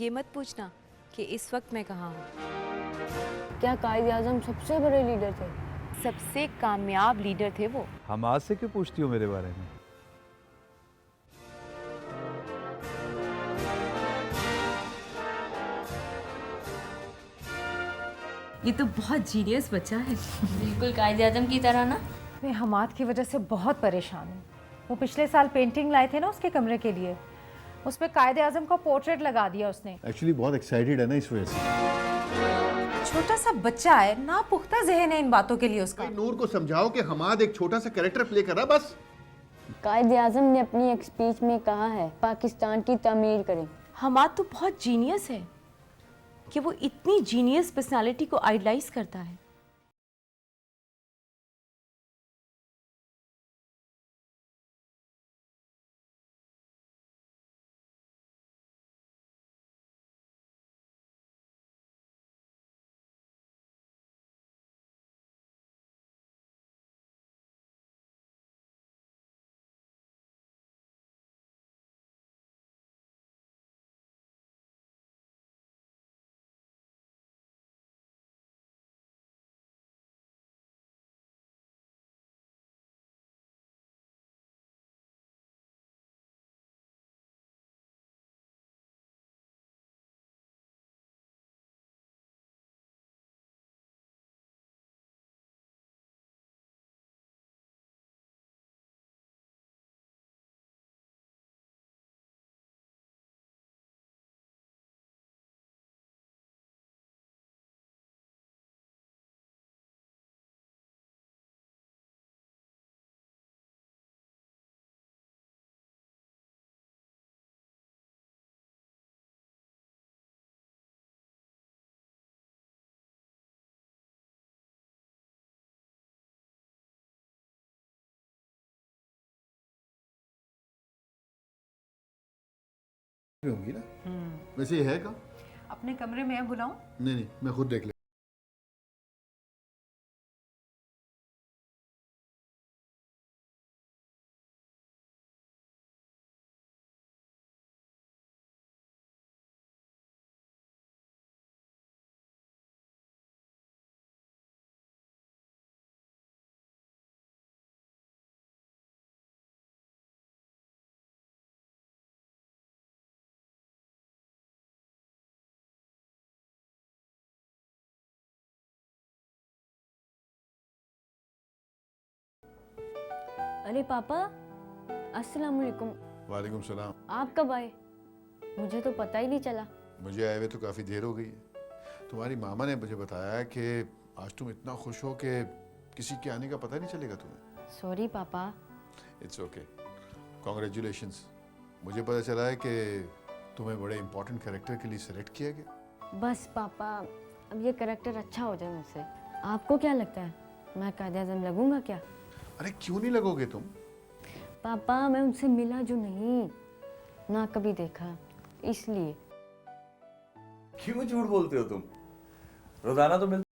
ये मत पूछना कि इस वक्त मैं कहाँ हूँ। क्या कायद आजम सबसे बड़े लीडर थे? सबसे कामयाब लीडर थे वो। हम आज से क्यों पूछती हो मेरे बारे में? ये तो बहुत जीनियस बच्चा है। बिल्कुल कायद आजम की तरह ना। मैं हमाद की वजह से बहुत परेशान हूँ। वो पिछले साल पेंटिंग लाए थे ना उसके कमरे के लिए, उस पर कायद आजम का पोर्ट्रेट लगा दिया उसने। एक्चुअली बहुत एक्साइटेड है ना इस वजह से। छोटा सा बच्चा है ना, पुख्ता जहन है इन बातों के लिए उसका। नूर को समझाओ कि हमाद एक छोटा सा कैरेक्टर प्ले कर रहा बस। कायद आजम ने अपनी एक स्पीच में कहा है पाकिस्तान की तामीर करें। हमाद तो बहुत जीनियस है कि वो इतनी जीनियस पर्सनालिटी को आइडलाइज करता है। होंगी ना। वैसे ये है कहाँ? अपने कमरे में है, बुलाऊं? नहीं नहीं, मैं खुद देख ले। अरे पापा, अस्सलाम वालेकुम। वालेकुम सलाम। आप कब आए? मुझे तो पता ही नहीं चला। मुझे आए हुए तो काफ़ी देर हो गई है। तुम्हारी मामा ने मुझे बताया कि आज तुम इतना खुश हो कि किसी के आने का पता नहीं चलेगा तुम्हें। सॉरी पापा। It's okay, congratulations. मुझे पता चला है कि तुम्हें बड़े इंपॉर्टेंट कैरेक्टर के लिए सेलेक्ट किया गया। बस पापा, अब ये कैरेक्टर अच्छा हो जाए मुझसे। आपको क्या लगता है, मैं कायद आजम लगूंगा क्या? अरे क्यों नहीं लगोगे तुम? पापा मैं उनसे मिला जो नहीं, ना कभी देखा, इसलिए। क्यों झूठ बोलते हो तुम? रोजाना तो मिलते।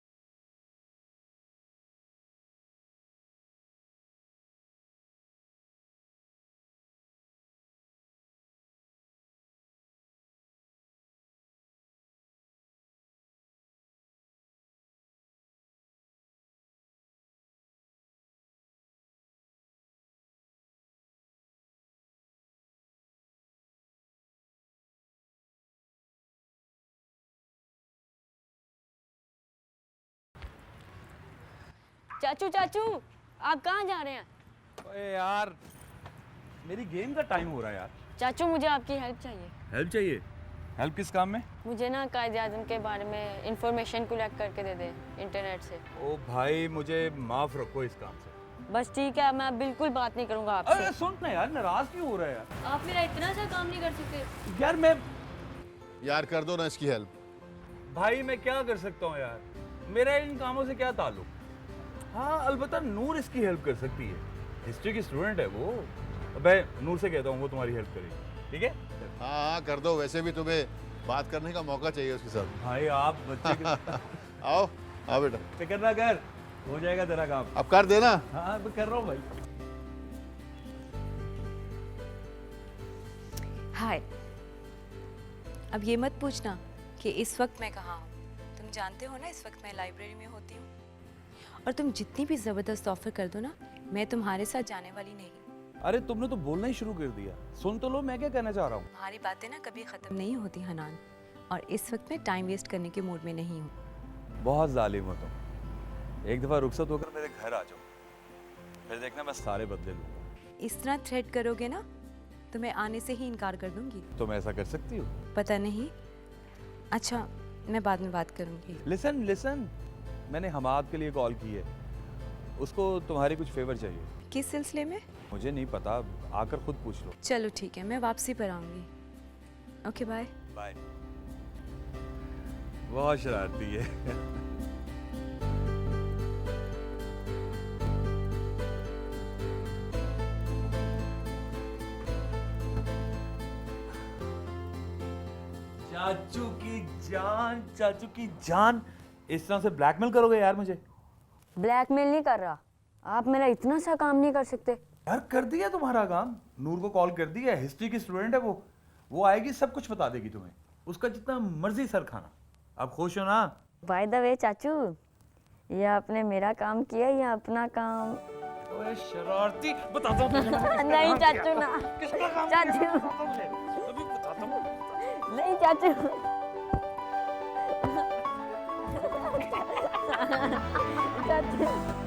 चाचू चाचू, आप कहाँ जा रहे हैं? ओए यार, मेरी गेम का टाइम हो रहा है यार। चाचू मुझे आपकी हेल्प चाहिए। हेल्प चाहिए? हेल्प किस काम में? मुझे ना कायद आजम के बारे में इंफॉर्मेशन कलेक्ट करके दे दे इंटरनेट से। ओ भाई, मुझे माफ रखो इस काम से। बस ठीक है, मैं बिल्कुल बात नहीं करूंगा आपसे। अरे सुन ना यार, नाराज क्यों हो रहा है यार? आप मेरा इतना सा काम नहीं कर सकते? यार मैं यार कर दो ना इसकी हेल्प। भाई मैं क्या कर सकता हूँ यार, मेरा इन कामों से क्या ताल्लुक? हाँ अलबत्ता नूर इसकी हेल्प कर सकती है, हिस्ट्री की स्टूडेंट है वो। मैं नूर से कहता हूँ वो तुम्हारी हेल्प करेगी, ठीक है? हाँ कर दो, वैसे भी तुम्हें बात करने का मौका चाहिए उसके साथ। भाई आप बच्चे के आओ आओ बेटा, फिक्र ना कर, हो जाएगा तेरा काम। अब कर देना। हाँ मैं कर रहा हूँ भाई। हाय, अब ये मत पूछना कि इस वक्त मैं कहाँ हूँ। तुम जानते हो ना इस वक्त मैं लाइब्रेरी में होती हूँ। और तुम जितनी भी ज़बरदस्त ऑफर कर दो ना, मैं तुम्हारे साथ जाने वाली नहीं। अरे तुमने तो बोलना ही शुरू कर दिया, सुन तो लो मैं क्या कहना चाह रहा हूँ। तुम्हारी बातें ना कभी ख़त्म नहीं होती हनान, और इस वक्त मैं टाइम वेस्ट करने के मूड में नहीं हूँ। बहुत जालिम हो तुम। एक दफ़ा रुखसत होकर मेरे घर आ जाओ, फिर देखना मैं सारे बदले लूँगा। इस तरह थ्रेट करोगे ना तो मैं आने से ही इनकार कर दूंगी। तुम ऐसा कर सकती हो? पता नहीं। अच्छा, मैं बाद में बात करूंगी। लिसन लिसन, मैंने हमाद के लिए कॉल की है, उसको तुम्हारी कुछ फेवर चाहिए। किस सिलसिले में? मुझे नहीं पता, आकर खुद पूछ लो। चलो ठीक है, मैं वापसी पर आऊंगी। Okay bye. बाय। बहुत शरारती है। चाचू की जान, चाचू की जान, इस तरह से ब्लैकमेल करोगे यार मुझे? ब्लैकमेल नहीं कर रहा, आप मेरा इतना सा काम नहीं कर सकते। यार कर दिया तुम्हारा काम, नूर को कॉल कर दिया, हिस्ट्री की स्टूडेंट है वो आएगी, सब कुछ बता देगी तुम्हें, उसका जितना मर्जी सर खाना। अब खुश हो ना? बाय द वे चाचू, ये आपने मेरा काम किया या अपना काम? ओए शरारती, बताता हूँ तुझे मैंने किसका नहीं काम चाचू किया। ना, किसका काम चाचू। किया? बताता हूँ तुझे, अभी बताता हूँ। नहीं चाचू। चाचू।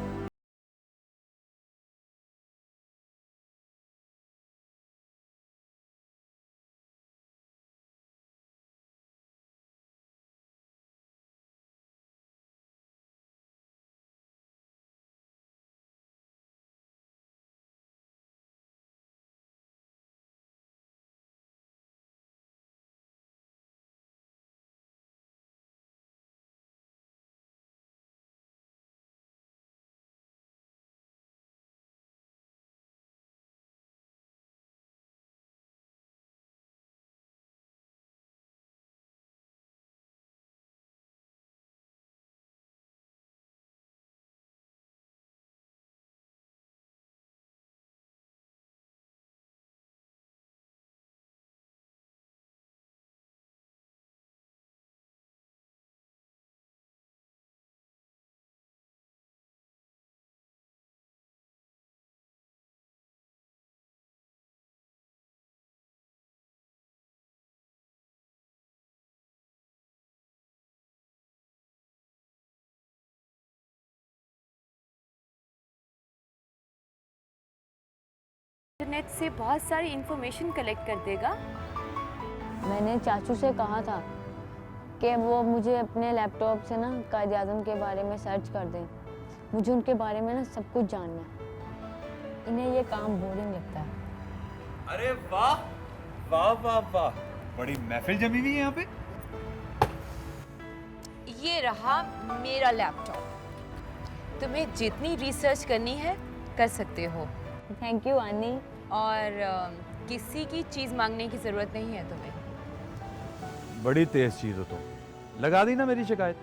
इंटरनेट से बहुत सारी इंफॉर्मेशन कलेक्ट कर देगा। मैंने चाचू से कहा था कि वो मुझे अपने लैपटॉप से ना कायद आज़म के बारे में सर्च कर दें। मुझे उनके बारे में ना सब कुछ जानना है। इन्हें ये काम बोरिंग लगता है। अरे वाह वाह वाह वाह, बड़ी महफिल जमी हुई है यहाँ पे। ये रहा मेरा लैपटॉप, तुम्हें जितनी रिसर्च करनी है कर सकते हो, थैंक यू आनी। और किसी की चीज़ मांगने की ज़रूरत नहीं है तुम्हें। बड़ी तेज चीज हो तुम, लगा दी ना मेरी शिकायत।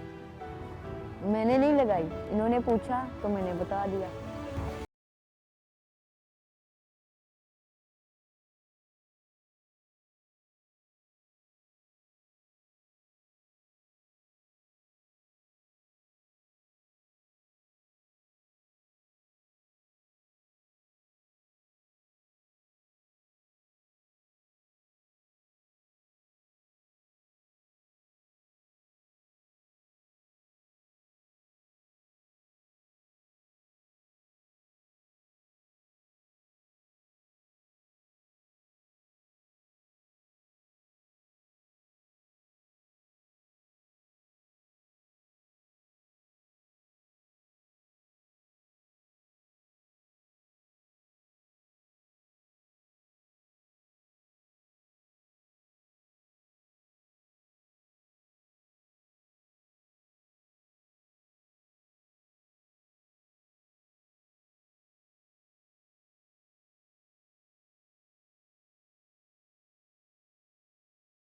मैंने नहीं लगाई, इन्होंने पूछा तो मैंने बता दिया।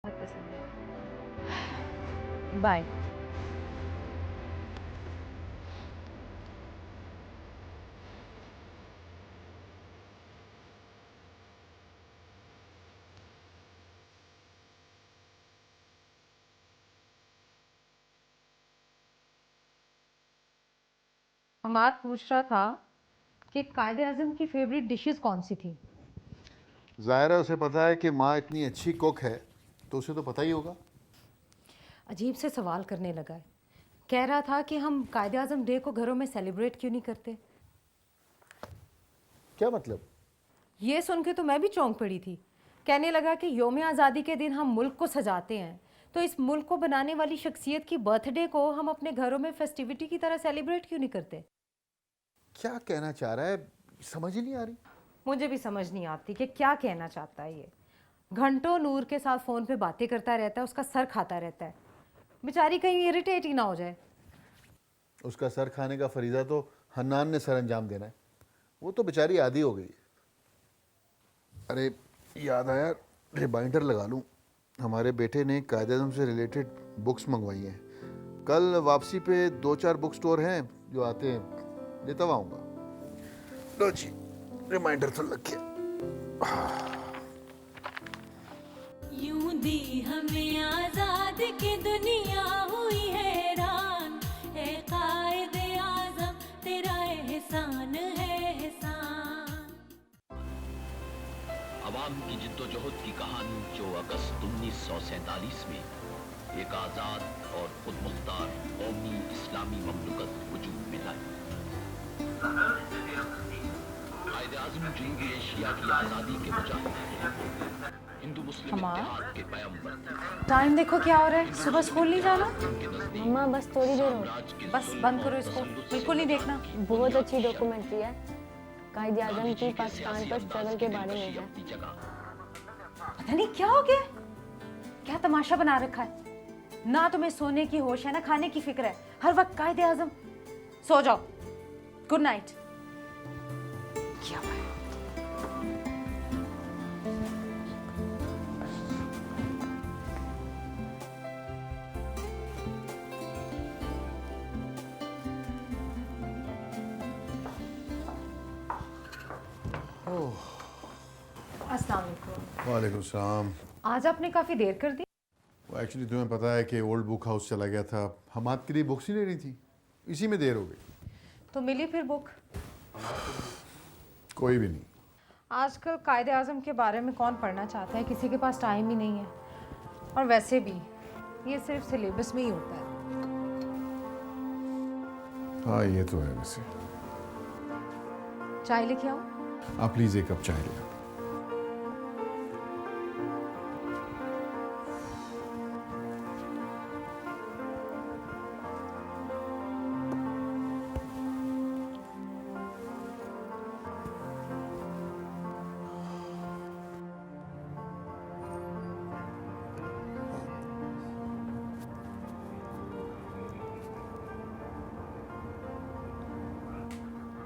बहुत पसंद है। बाय। हमार पूछ रहा था कि कायदे आजम की फेवरेट डिशेस कौन सी थी। ज़ाहिर है उसे पता है कि माँ इतनी अच्छी कुक है, तो उसे तो पता ही होगा। अजीब से सवाल करने लगा है। कह रहा था कि हम कायदे आजम डे को घरों में सेलिब्रेट क्यों नहीं करते। क्या मतलब? ये सुन के तो मैं भी चौंक पड़ी थी। कहने लगा कि योम आज़ादी के दिन हम मुल्क को सजाते हैं, तो इस मुल्क को बनाने वाली शख्सियत की बर्थडे को हम अपने घरों में फेस्टिविटी की तरह सेलिब्रेट क्यों नहीं करते। क्या कहना चाह रहा है, समझ ही नहीं आ रही। मुझे भी समझ नहीं आती कि क्या कहना चाहता है ये। घंटों नूर के साथ फ़ोन पे बातें करता रहता है, उसका सर खाता रहता है। बेचारी कहीं इरिटेट ही ना हो जाए। उसका सर खाने का फरीज़ा तो हन्नान ने सर अंजाम देना है। वो तो बेचारी आदी हो गई है। अरे याद आया, रिमाइंडर लगा लूँ। हमारे बेटे ने कायदे-ए-आज़म से रिलेटेड बुक्स मंगवाई हैं। कल वापसी पे 2-4 बुक स्टोर हैं जो आते हैं, लेता हुआ आऊँगा। लो जी, रिमाइंडर तो लग गया। यूं दी हमें आजाद की दुनिया हुई हैरान, ए कायदे आजम तेरा एहसान है एहसान। अवाम की जिद्दोजहद की कहानी जो अगस्त 1947 में एक आज़ाद और खुद मुख्तार कौमी इस्लामी ममलकत वजूद में लाई। कायदे-ए-आज़म जंग एशिया की आज़ादी के मुजाहिद हैं, हिंदू मुस्लिम इत्तेहाद के पैगंबर। टाइम देखो क्या हो रहा है, सुबह स्कूल नहीं जाना। मम्मा बस थोड़ी देर हो, बस बंद करो इसको, बिल्कुल नहीं देखना। बहुत अच्छी डॉक्यूमेंट्री है, कायदे आजम की पाकिस्तान पर स्ट्रगल के बारे में है। पता नहीं क्या हो गया, क्या तमाशा बना रखा है। ना तुम्हें सोने की होश है ना खाने की फिक्र है, हर वक्त कायदे आजम। सो जाओ, गुड नाइट। क्या हुआ है? अस्सलाम वालेकुम। वालेकुम सलाम। आज आपने काफ़ी देर कर दी। वो एक्चुअली तुम्हें पता है कि ओल्ड बुक हाउस चला गया था, हम आपके लिए बुक्स ही लेनी थी, इसी में देर हो गई। तो मिली फिर बुक? कोई भी नहीं। आजकल कायदे आज़म के बारे में कौन पढ़ना चाहता है, किसी के पास टाइम ही नहीं है। और वैसे भी ये सिर्फ सिलेबस में ही होता है। हाँ ये तो है। वैसे चाय लेके आओ। आप प्लीज़ एक कप चाय ले आओ।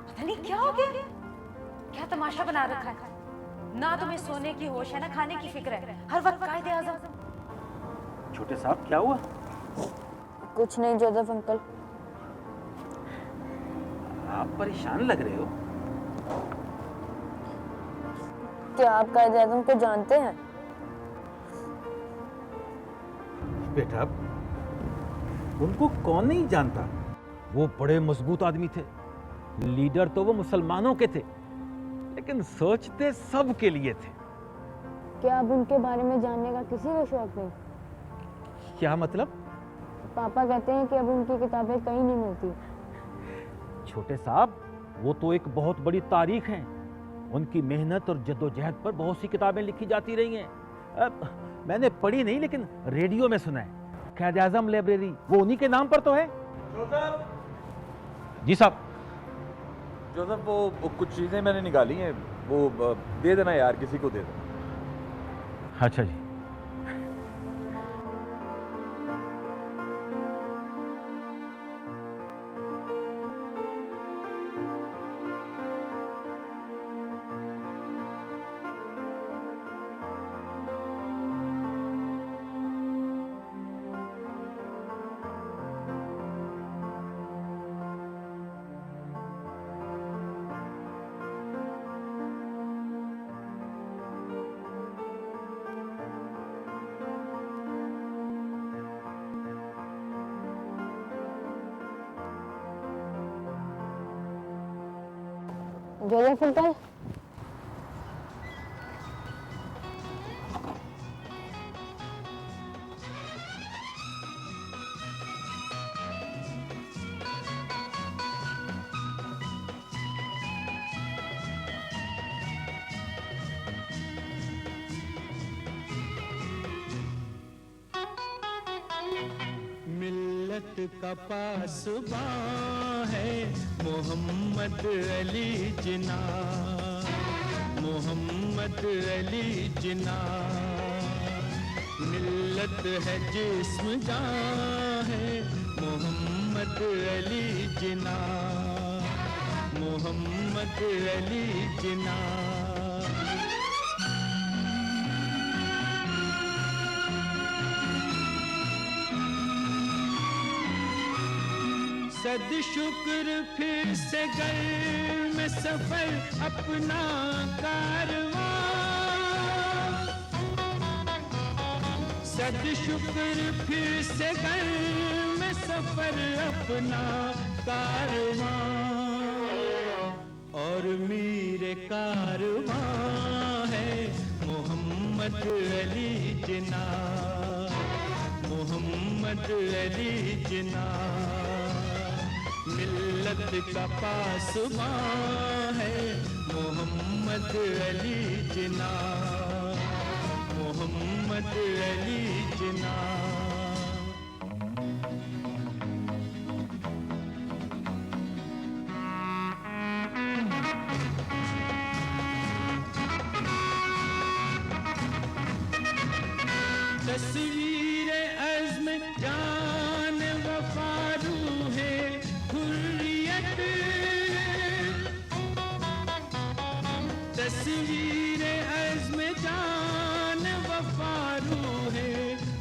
पता नहीं क्या हो गया, क्या तमाशा बना रखा है। ना तुम्हें सोने की होश है ना खाने की फिक्र है, हर वक्त कायदे आज़म। छोटे साहब क्या हुआ? कुछ नहीं जोसेफ अंकल। आप परेशान लग रहे हो। क्या आप कायदे आजम को जानते हैं? बेटा उनको कौन नहीं जानता, वो बड़े मजबूत आदमी थे। लीडर तो वो मुसलमानों के थे, लेकिन सोचते सब के लिए थे। क्या अब उनके बारे में जानने का किसी को शौक नहीं? क्या मतलब? पापा कहते हैं कि अब उनकी किताबें कहीं नहीं मिलती। छोटे साहब वो तो एक बहुत बड़ी तारीख है, उनकी मेहनत और जद्दोजहद पर बहुत सी किताबें लिखी जाती रही हैं। मैंने पढ़ी नहीं लेकिन रेडियो में सुना है। कायदे आज़म लाइब्रेरी वो उन्हीं के नाम पर तो है। जी साहब। जोसेफ वो कुछ चीज़ें मैंने निकाली हैं, वो दे देना यार, किसी को दे देना। अच्छा जी। जोया फिल्टर मिल्लत का पासबां है मोहम्मद अली जिना, मोहम्मद अली जिना। मिल्लत है जिस्म जान है मोहम्मद अली जिना, मोहम्मद अली जिना। सद शुक्र फिर से घर में सफर अपना कारवां, सद शुक्र फिर से घर में सफर अपना कारवां। और मीरे कारवां है मोहम्मद अली जिना, मोहम्मद अली जिना। मिल्लत का पासबां है मोहम्मद अली जिना, मोहम्मद अली जिना। तस्वीर अज़्म जान वफारू है हुर्रियत, तस्वीर अज़्म जान वफारू है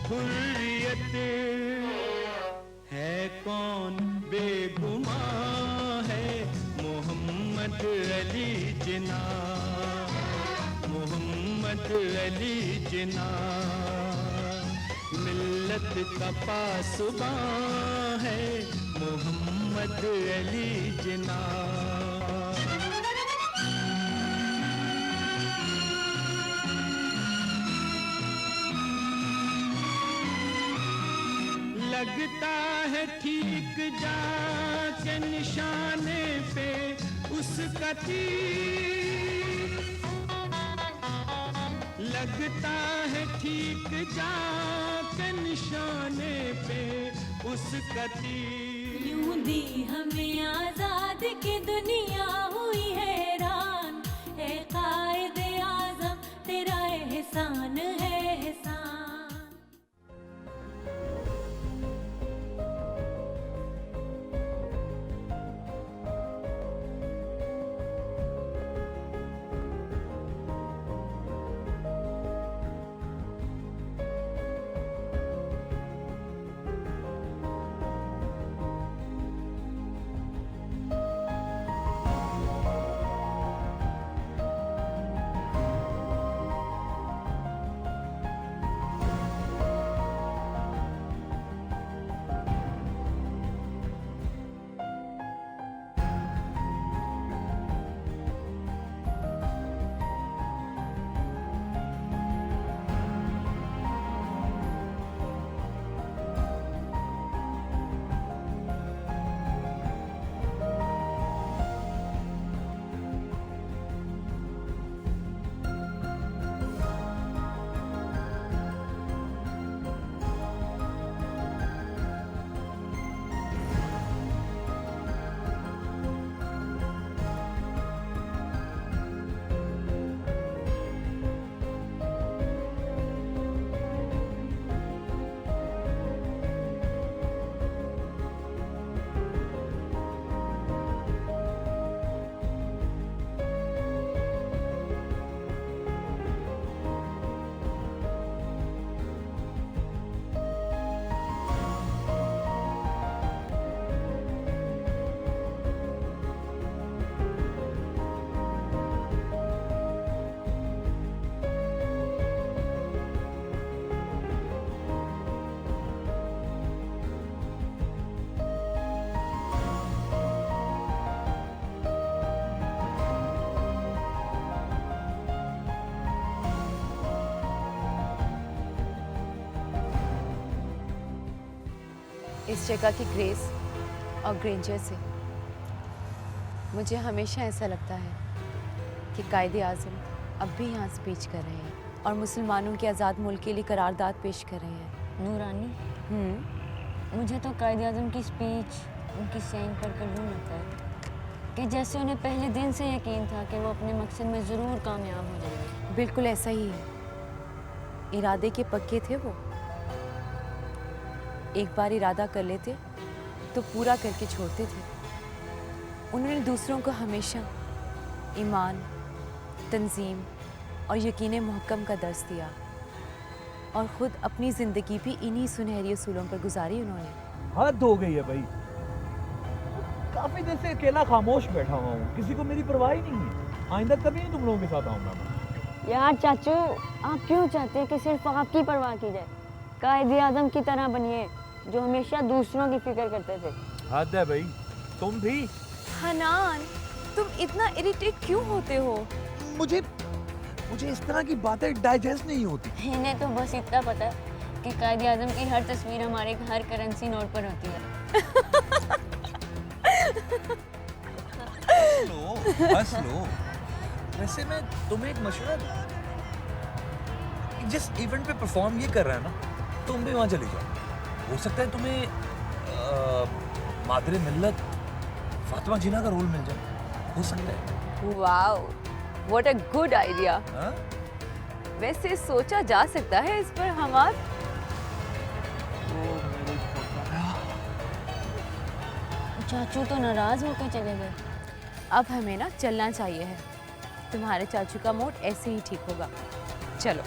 हुर्रियत। है कौन बेगुमां है मोहम्मद अली जिना, मोहम्मद अली जिना। मिल्लत का पासबां है मोहम्मद अली जिना। लगता है ठीक जाके निशाने पे उसका तीर, लगता है ठीक जाके निशाने पे उसका तीर। यूं दी हमें आजाद की दुनिया हुई हैरान, ए कायद आजम तेरा एहसान है एहसान। इस जगह की ग्रेस और ग्रेंजर से मुझे हमेशा ऐसा लगता है कि कायदे आज़म अब भी यहाँ स्पीच कर रहे हैं और मुसलमानों के आज़ाद मुल्क के लिए करारदाद पेश कर रहे हैं। नूरानी, मुझे तो कायदे आज़म की स्पीच, उनकी सेंग पढ़कर यूँ लगता है कि जैसे उन्हें पहले दिन से यकीन था कि वो अपने मकसद में ज़रूर कामयाब हो जाएंगे। बिल्कुल ऐसा ही है, इरादे के पक्के थे वो। एक बार इरादा कर लेते तो पूरा करके छोड़ते थे। उन्होंने दूसरों को हमेशा ईमान, तंजीम और यकीन मुहक्कम का दर्स दिया और ख़ुद अपनी ज़िंदगी भी इन्हीं सुनहरी असूलों पर गुजारी उन्होंने। हद हो गई है भाई, काफी देर से अकेला खामोश बैठा हुआ हूँ, किसी को मेरी परवाह ही नहीं है। आइंदा कभी नहीं तुम लोगों के साथ आऊंगा मैं। यार चाचू, आप क्यों चाहते हैं कि सिर्फ आपकी परवाह की जाए? कायदे आज़म की तरह बनिए जो हमेशा दूसरों की फिक्र करते थे। हद है भाई, तुम भी। हनान, तुम इतना इरिटेट क्यों होते हो? मुझे इस तरह की बातें डाइजेस्ट नहीं होती। इन्हें तो बस इतना पता है कि कायदे आज़म की हर तस्वीर हमारे हर करेंसी नोट पर होती है। हंस लो। वैसे मैं तुम्हें एक मशवरा दूं, जिस इवेंट पे परफॉर्म ये कर रहा है ना, तुम भी वहाँ चली जाओ। हो सकता है तुम्हें मादरे मिल्लत फातिमा जीना का रोल मिल जाए, हो सकता है। Wow, what a good idea. हाँ? वैसे सोचा जा सकता है इस पर हमार। चाचू तो नाराज होकर चले गए। अब हमें ना चलना चाहिए है, तुम्हारे चाचू का मूड ऐसे ही ठीक होगा। चलो।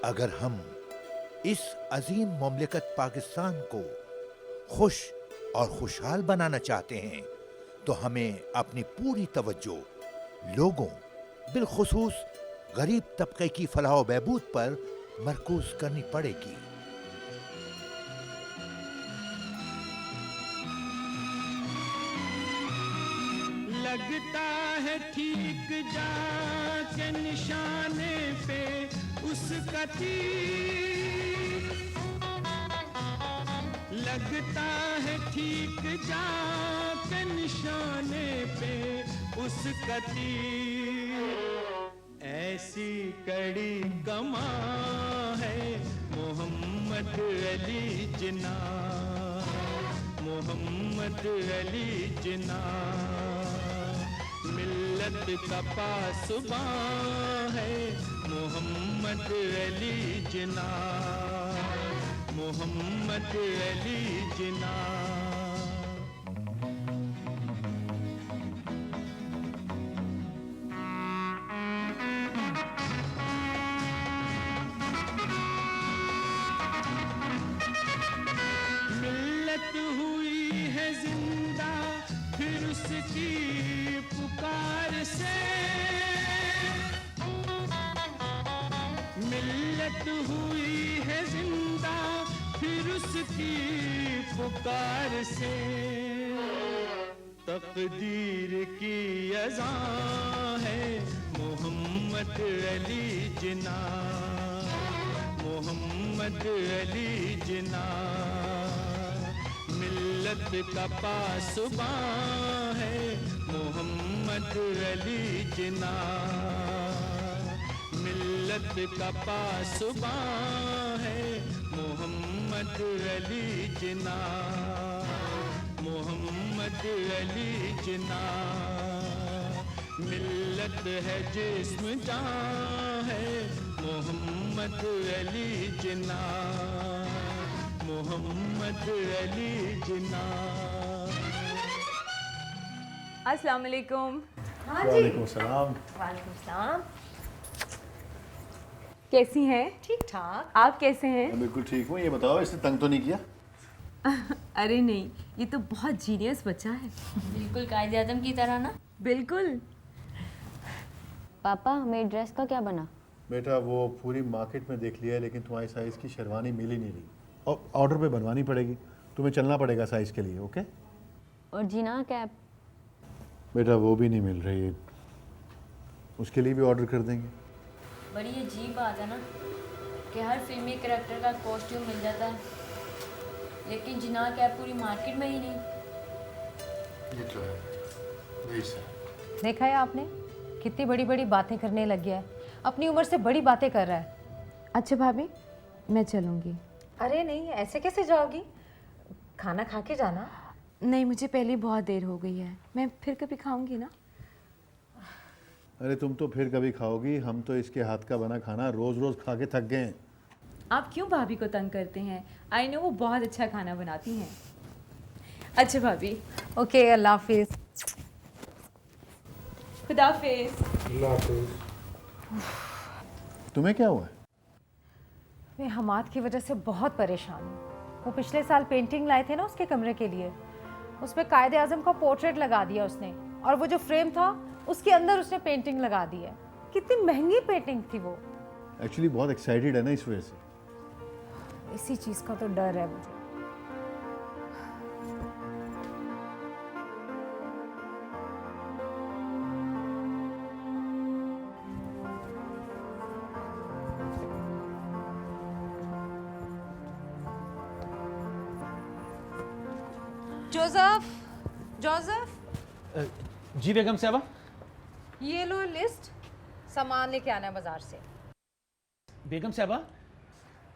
अगर हम इस अजीम मुमलिकत पाकिस्तान को खुश और खुशहाल बनाना चाहते हैं तो हमें अपनी पूरी तवज्जो लोगों, बिलखुसूस गरीब तबके की फलाह व बहबूद पर मरकूज करनी पड़ेगी। लगता है ठीक जाके निशाने पे उसका तीर, लगता है ठीक जाके निशाने पे उसका तीर। ऐसी कड़ी कमा है मोहम्मद अली जिन्ना, मोहम्मद अली जिन्ना। मिल्लत का पासबां है मोहम्मद अली जिन्ना, मोहम्मद अली जिन्ना। मिल्लत हुई है जिंदा फिर उसकी पुकार से, मिल्लत हुई है जिंदा फिर उसकी पुकार से। तकदीर की अज़ा है मोहम्मद अली जिन्ना, मोहम्मद अली जिन्ना। मिल्लत का पासबां है मोहम्मद अली जिन्ना, मिल्लत का पासबां है मोहम्मद अली जिन्ना, मोहम्मद अली जिना। मिल्लत है जिस्म जान है मोहम्मद अली जिना, मोहम्मद अली जिना। अस्सलाम वालेकुम। हाँ जी। वालेकुम सलाम। वालेकुम सलाम। कैसी हैं? ठीक ठाक। आप कैसे हैं? मैं बिल्कुल ठीक हूँ। ये बताओ, इसने तंग तो नहीं किया? अरे नहीं, ये तो बहुत जीनियस बच्चा है। बिल्कुल कायदे आजम की तरह ना। बिल्कुल। पापा मेरी ड्रेस का क्या बना? बेटा वो पूरी मार्केट में देख लिया है, लेकिन तुम्हारी साइज़ की शेरवानी मिल ही नहीं रही, और ऑर्डर पे बनवानी पड़ेगी। तुम्हें चलना पड़ेगा साइज़ के लिए। ओके और जीना कैप? बेटा वो भी नहीं मिल रही है, उसके लिए भी ऑर्डर कर देंगे। बड़ी अजीब बात है ना कि हर फिल्मी कैरेक्टर का कॉस्ट्यूम मिल जाता है, लेकिन जिना कैप पूरी मार्केट में ही नहीं। ये तो है, वही सर। देखा है आपने कितनी बड़ी बड़ी बातें करने लग गया है, अपनी उम्र से बड़ी बातें कर रहा है। अच्छा भाभी, मैं चलूँगी। अरे नहीं, ऐसे कैसे जाओगी? खाना खा के जाना। नहीं, मुझे पहले बहुत देर हो गई है, मैं फिर कभी खाऊंगी ना। अरे तुम तो फिर कभी खाओगी, हम तो इसके हाथ का बना खाना रोज़ रोज़ खा के थक गए हैं। आप क्यों भाभी को तंग करते हैं? आई नो वो बहुत अच्छा खाना बनाती हैं। अच्छा भाभी, ओके, अल्लाह हाफिज। खुदा हाफिज। तुम्हें क्या हुआ है? मैं हमाद की वजह से बहुत परेशान हूँ। वो पिछले साल पेंटिंग लाए थे ना उसके कमरे के लिए, उसमें कायदे आजम का पोर्ट्रेट लगा दिया उसने, और वो जो फ्रेम था उसके अंदर उसने पेंटिंग लगा दी है। कितनी महंगी पेंटिंग थी वो। एक्चुअली बहुत एक्साइटेड है ना, इस वजह से। इसी चीज़ का तो डर है मुझे। जोसेफ, जोसेफ, जी बेगम साहबा। ये लो लिस्ट, सामान लेके आना है बाजार से। बेगम साहबा,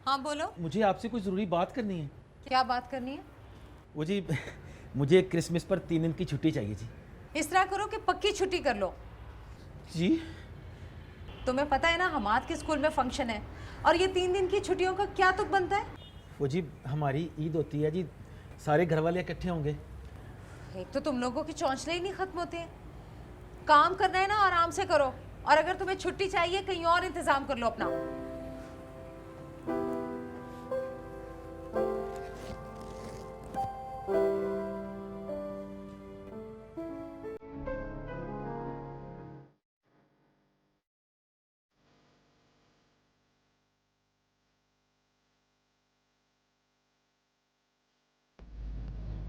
हाँ बोलो। मुझे आपसे कोई ज़रूरी बात करनी है। क्या बात करनी है? वो जी मुझे क्रिसमस पर 3 दिन की छुट्टी चाहिए जी। इस तरह करो कि पक्की छुट्टी कर लो। जी? तुम्हें पता है ना हमाद के स्कूल में फंक्शन है, और ये 3 दिन की छुट्टियों का क्या तुक बनता है? वो जी हमारी ईद होती है जी, सारे घर वाले इकट्ठे होंगे। एक तो तुम लोगों की चौंचले ही नहीं खत्म होते हैं। काम करना है ना, आराम से करो, और अगर तुम्हें छुट्टी चाहिए कहीं और इंतजाम कर लो अपना।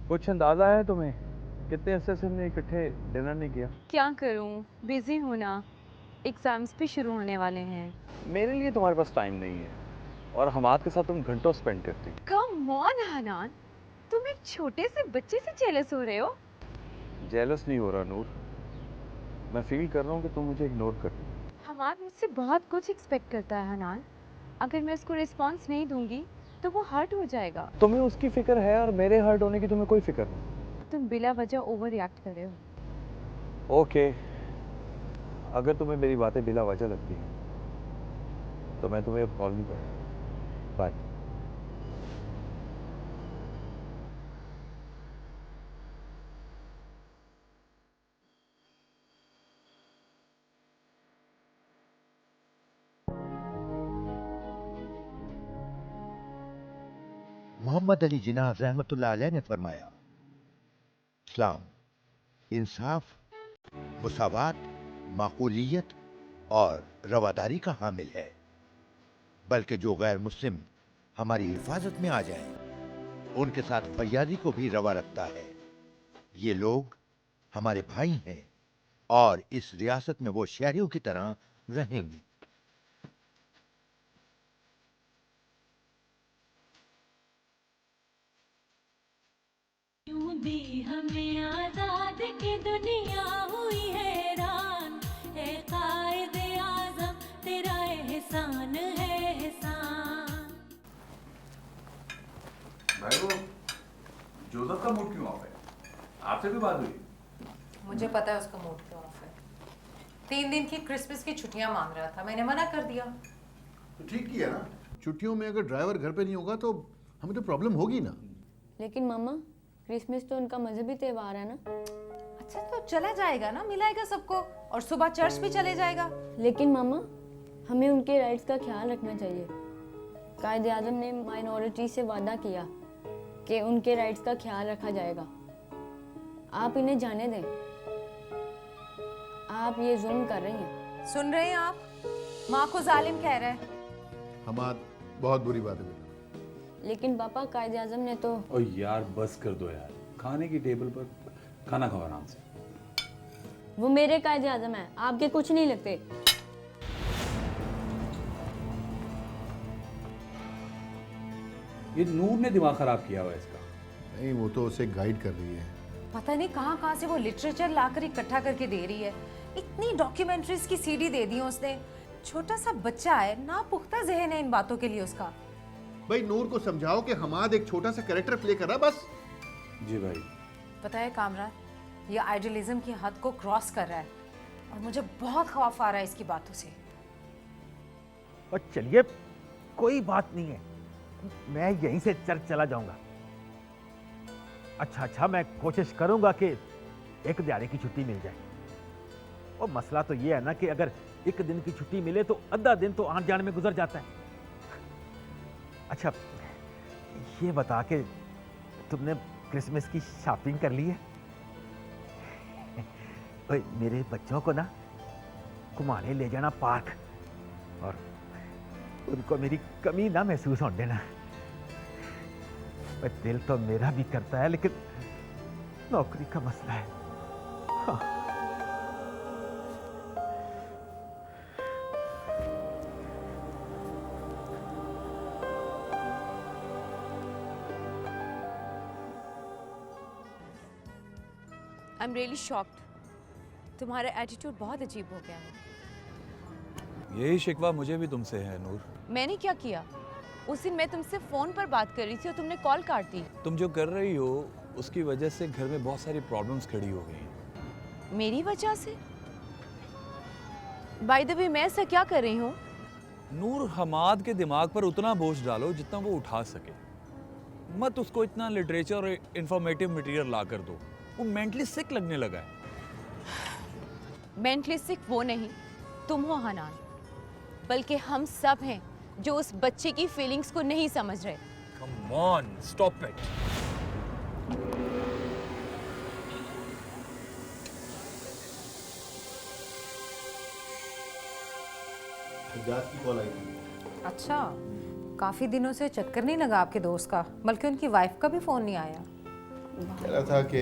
कुछ अंदाजा है तुम्हें कितने अरसे से हमने इकट्ठे डिनर नहीं किया? क्या करूं, बिजी हूं ना, एग्जाम्स भी शुरू होने वाले हैं। मेरे लिए तुम्हारे पास टाइम नहीं है, और हमाद के साथ तुम घंटों स्पेंड करती। कम ऑन हनान, तुम एक छोटे से बच्चे से जेलस हो रहे हो। जेलस नहीं हो रहा नूर, मैं फील कर रहा हूँ कि तुम मुझे इग्नोर कर रही हो। हमाद मुझसे बहुत कुछ एक्सपेक्ट करता है हनान, अगर मैं उसको रिस्पॉन्स नहीं दूंगी तो वो हर्ट हो जाएगा। तुम्हें उसकी फिक्र है और मेरे हर्ट होने की तुम्हें कोई फिक्र नहीं। तुम बिला वजह ओवर रिएक्ट कर रहे हो। ओके, अगर तुम्हें मेरी बातें बिला वजह लगती हैं तो मैं तुम्हें अब कॉल नहीं करूँगा। बाय। मोहम्मद अली जिन्ना रहमतुल्लाह अलैह ने फरमाया, इस्लाम इंसाफ, मुसावात, माकूलियत और रवादारी का हामिल है, बल्कि जो गैर मुस्लिम हमारी हिफाजत में आ जाएं, उनके साथ फरियादी को भी रवा रखता है। ये लोग हमारे भाई हैं और इस रियासत में वो शहरियों की तरह रहेंगे। यूं दी हमें आजाद की दुनिया हुई हैरान, है कायदे आजम तेरा एहसान है एहसान। भाई वो जोसेफ का मूड क्यों ऑफ है? आपसे भी बात हुई? मुझे पता है उसका मूड क्यों ऑफ है। 3 दिन की क्रिसमस की छुट्टियां मांग रहा था, मैंने मना कर दिया। तो ठीक किया ना, छुट्टियों में अगर ड्राइवर घर पे नहीं होगा तो हमें तो प्रॉब्लम होगी ना। लेकिन मामा, क्रिसमस तो उनका मजहबी त्यौहार है ना। अच्छा तो चला जाएगा ना, मिलाएगा सबको और सुबह चर्च भी चले जाएगा। लेकिन मामा, हमें उनके राइट्स का ख्याल रखना चाहिए। कायदे आज़म ने माइनॉरिटी से वादा किया कि उनके राइट्स का ख्याल रखा जाएगा। आप इन्हें जाने दें, आप ये जुल्म कर रही हैं। सुन रहे हैं आप, माँ को जालिम कह रहे हैं। हमाद, बहुत बुरी बात है बेटा। लेकिन पापा, कायदे आज़म ने तो। ओ यार बस कर दो यार, खाने की टेबल पर खाना खाओ आराम से। वो मेरे कायदे आज़म हैं, आपके कुछ नहीं लगते। ये नूर ने दिमाग खराब किया हुआ है इसका। नहीं, वो तो उसे गाइड कर रही है। पता नहीं कहाँ से वो लिटरेचर लाकर इकट्ठा करके दे रही है। इतनी डॉक्यूमेंट्रीज की सीडी दे दी उसने। छोटा सा बच्चा है ना, पुख्ता ज़हन है इन बातों के लिए उसका। भाई नूर को समझाओ कि हमाद एक छोटा सा कैरेक्टर प्ले कर रहा, बस। जी भाई। पता है कामरान, ये आइडियलिज्म की हद को क्रॉस कर रहा है और मुझे बहुत खौफ आ रहा है इसकी बातों से। और चलिए, कोई बात नहीं है, मैं यहीं से चर्च चला जाऊंगा। अच्छा, मैं कोशिश करूंगा कि एक दिहाड़ी की छुट्टी मिल जाए। और मसला तो ये है ना कि अगर एक दिन की छुट्टी मिले तो आधा दिन तो आने जाने में गुजर जाता है। अच्छा, ये बता के तुमने क्रिसमस की शॉपिंग कर ली है? ओए, मेरे बच्चों को ना घुमाने ले जाना पार्क, और उनको मेरी कमी ना महसूस होने देना। दिल तो मेरा भी करता है, लेकिन नौकरी का मसला है। हाँ। I am really shocked. तुम्हारा एटीट्यूड बहुत अजीब हो गया है। यही शिकवा मुझे भी तुमसे है नूर। मैंने क्या किया? उस दिन मैं तुमसे फोन पर बात कर रही थी और तुमने कॉल काट दी। तुम जो कर रही हो उसकी वजह से घर में बहुत सारी प्रॉब्लम्स खड़ी हो गई हैं। मेरी वजह से? बाय द वे, मैं ऐसा क्या कर रही हूँ? नूर, हमाद के दिमाग पर उतना बोझ डालो जितना वो उठा सके। मत उसको इतना लिटरेचर और इंफॉर्मेटिव मटेरियल ला कर दो, वो मेंटली सिक लगने लगा है। मेंटली सिक वो नहीं, तुम हो हनान, बल्कि हम सब हैं जो उस बच्चे की फीलिंग्स को नहीं समझ रहे। Come on, stop it. की कॉल आई थी। अच्छा, काफी दिनों से चक्कर नहीं लगा आपके दोस्त का, बल्कि उनकी वाइफ का भी फोन नहीं आया। कह रहा था कि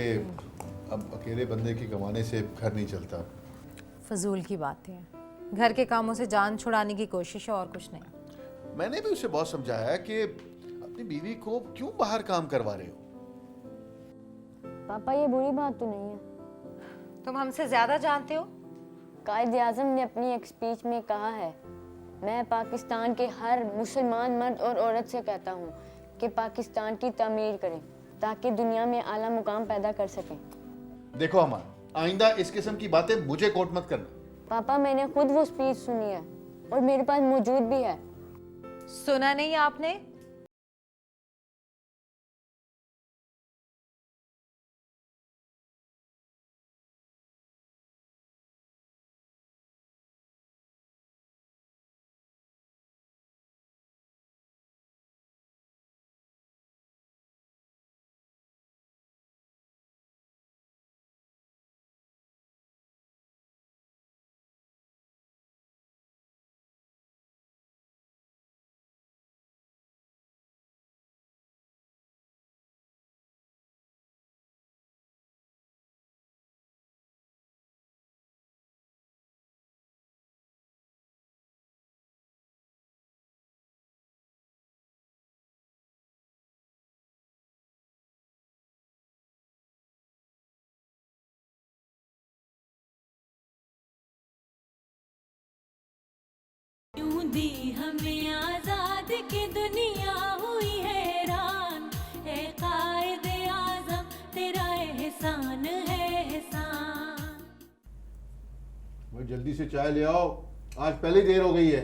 अब अकेले बंदे के कमाने से घर नहीं चलता। फजूल की बातें हैं, घर के कामों से जान छुड़ाने की कोशिश है और कुछ नहीं। मैंने भी उसे बहुत समझाया कि अपनी बीवी को क्यों बाहर काम करवा रहे हो। पापा, ये बुरी बात तो नहीं है। तुम हमसे ज्यादा जानते हो। कायदे आज़म ने अपनी एक स्पीच में कहा है, मैं पाकिस्तान के हर मुसलमान मर्द और औरत से कहता हूँ कि पाकिस्तान की तामीर करें ताकि दुनिया में आला मुकाम पैदा कर सकें। देखो अमान, आइंदा इस किस्म की बातें मुझे कोट मत करना। पापा, मैंने खुद वो स्पीच सुनी है और मेरे पास मौजूद भी है। सुना नहीं आपने? यूं दी हमें आजाद की दुनिया हुई हैरान, ए कायदे आज़म तेरा एहसान जल्दी से चाय ले आओ, आज पहले ही देर हो गई है।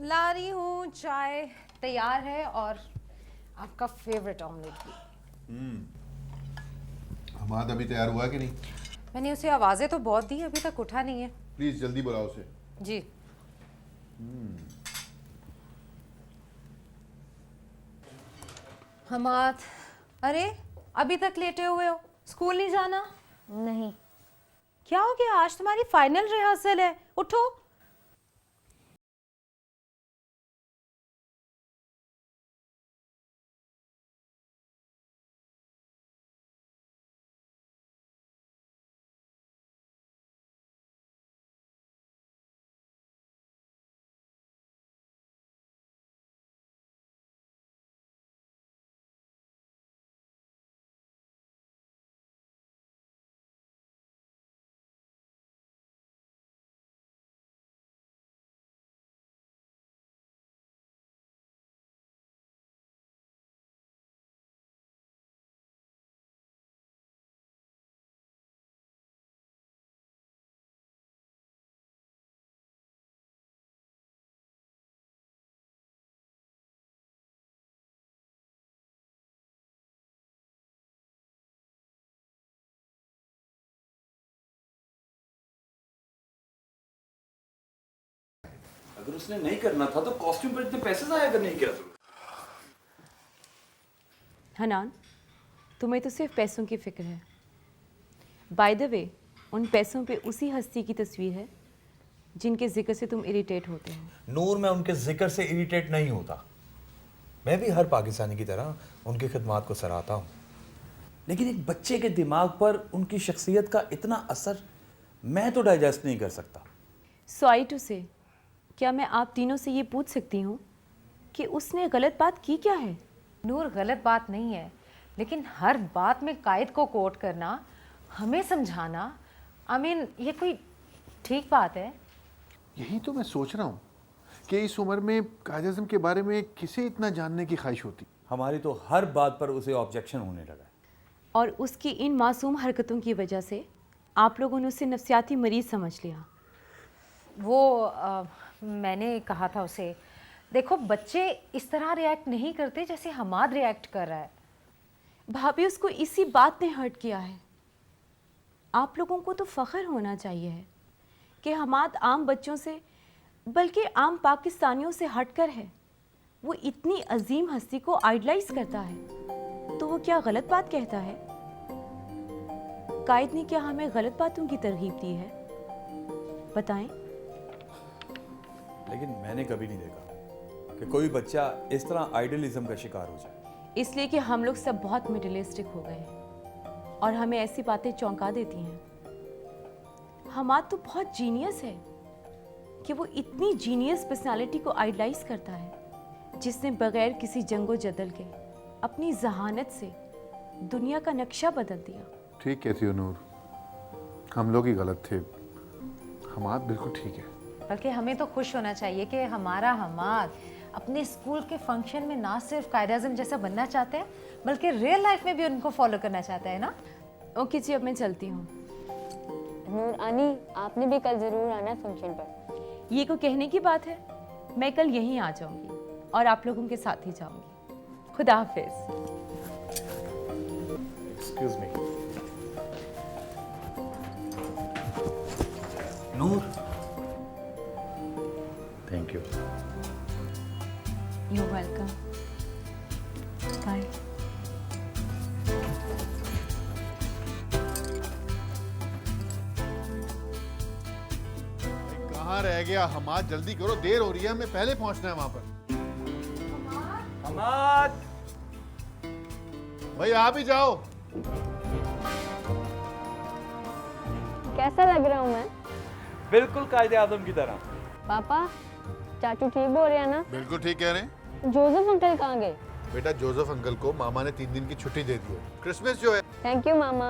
ला रही हूँ, चाय तैयार है और आपका फेवरेट ऑमलेट भी। हमाद अभी तैयार हुआ कि नहीं? मैंने उसे आवाजें तो बहुत दी, अभी तक उठा नहीं है। प्लीज जल्दी बुलाओ उसे। जी। हमाद, अरे अभी तक लेटे हुए हो, स्कूल नहीं जाना? नहीं। क्या हो गया? आज तुम्हारी फाइनल रिहर्सल है, उठो। अगर उसने नहीं करना था तो कॉस्ट्यूम पर इतने पैसे जाया करने की क्या जरूरत? हनान, तुम्हें तो सिर्फ पैसों की फिक्र है। बाय द वे, उन पैसों पे उसी हस्ती की तस्वीर है जिनके जिक्र से तुम इरिटेट होते हो। नूर, मैं उनके जिक्र से इरिटेट नहीं होता। मैं भी हर पाकिस्तानी की तरह उनकी खिदमत को सराहता हूँ, लेकिन एक बच्चे के दिमाग पर उनकी शख्सियत का इतना असर मैं तो डाइजेस्ट नहीं कर सकता। सॉरी टू से, क्या मैं आप तीनों से ये पूछ सकती हूँ कि उसने गलत बात की क्या है? नूर, गलत बात नहीं है, लेकिन हर बात में कायद को कोट करना, हमें समझाना, ये कोई ठीक बात है? यही तो मैं सोच रहा हूँ कि इस उम्र में कायद-ए-आज़म के बारे में किसे इतना जानने की ख्वाहिश होती। हमारी तो हर बात पर उसे ऑब्जेक्शन होने लगा है। और उसकी इन मासूम हरकतों की वजह से आप लोगों ने उसे नफ्सियाती मरीज समझ लिया। मैंने कहा था उसे, देखो बच्चे इस तरह रिएक्ट नहीं करते जैसे हमाद रिएक्ट कर रहा है। भाभी, उसको इसी बात ने हर्ट किया है। आप लोगों को तो फ़ख्र होना चाहिए है कि हमाद आम बच्चों से, बल्कि आम पाकिस्तानियों से हटकर है। वो इतनी अजीम हस्ती को आइडलाइज करता है, तो वो क्या गलत बात कहता है? कायद ने क्या हमें गलत बातों की तरगीब दी है? बताएं। लेकिन मैंने कभी नहीं देखा कि कोई बच्चा इस तरह आइडियलिज्म का शिकार हो जाए। इसलिए कि हम लोग सब बहुत मटेरियलिस्टिक हो गए हैं और हमें ऐसी बातें चौंका देती हैं। हमाद तो बहुत जीनियस है कि वो इतनी जीनियस पर्सनालिटी को आइडलाइज करता है जिसने बगैर किसी जंगो जदल के अपनी जहानत से दुनिया का नक्शा बदल दिया। ठीक कहती हो नूर, हम लोग ही गलत थे। हमाद बिल्कुल ठीक है। बल्कि हमें तो खुश होना चाहिए कि हमारा हमाद अपने स्कूल के फंक्शन में ना सिर्फ कायद-ए-आज़म जैसा बनना चाहते हैं, बल्कि रियल लाइफ में भी उनको फॉलो करना चाहता है ना। ओके जी, अब मैं चलती हूँ। नूर आनी, आपने भी कल ज़रूर आना है फंक्शन पर। ये को कहने की बात है, मैं कल यहीं आ जाऊँगी और आप लोगों के साथ ही जाऊँगी। खुदा हाफिज़। Excuse me Noor. Thank you. You're welcome. Bye. कहाँ रह गया हमाद? जल्दी करो, देर हो रही है, हमें पहले पहुंचना है वहां पर। हमाद, भाई आप ही जाओ। कैसा लग रहा हूँ मैं? बिल्कुल कायद-ए-आज़म की तरह। पापा, चाचू ठीक बोल रहे हैं ना? बिल्कुल ठीक कह रहे हैं। जोसेफ अंकल कहाँ गए? बेटा, जोसेफ अंकल को मामा ने 3 दिन की छुट्टी दे दी है, क्रिसमस जो है। Thank you mama.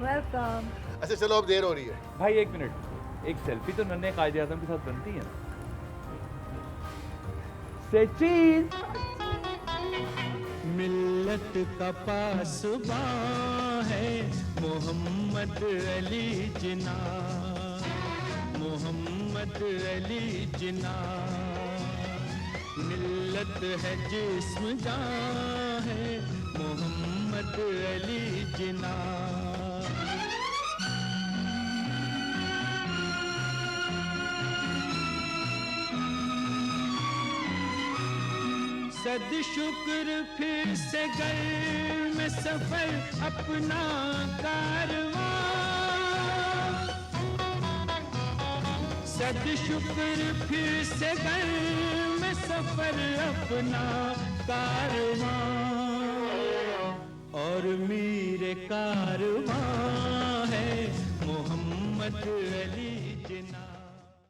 वेलकम। अच्छा चलो, अब देर हो रही है। भाई एक मिनट, एक सेल्फी तो नन्हे कायद-ए-आज़म के साथ बनती है ना। से चीज मिल्लत का पासबां है मोहम्मद अली जिन्ना, मोहम्मद अली जिना। मिल्लत है जिस्म जान है मोहम्मद अली जिना। सद शुक्र फिर से घर में सफर अपना कारवां। सद शुक्र फिर से घर में सफर अपना कारवां। और मीर कारवां है मोहम्मद अली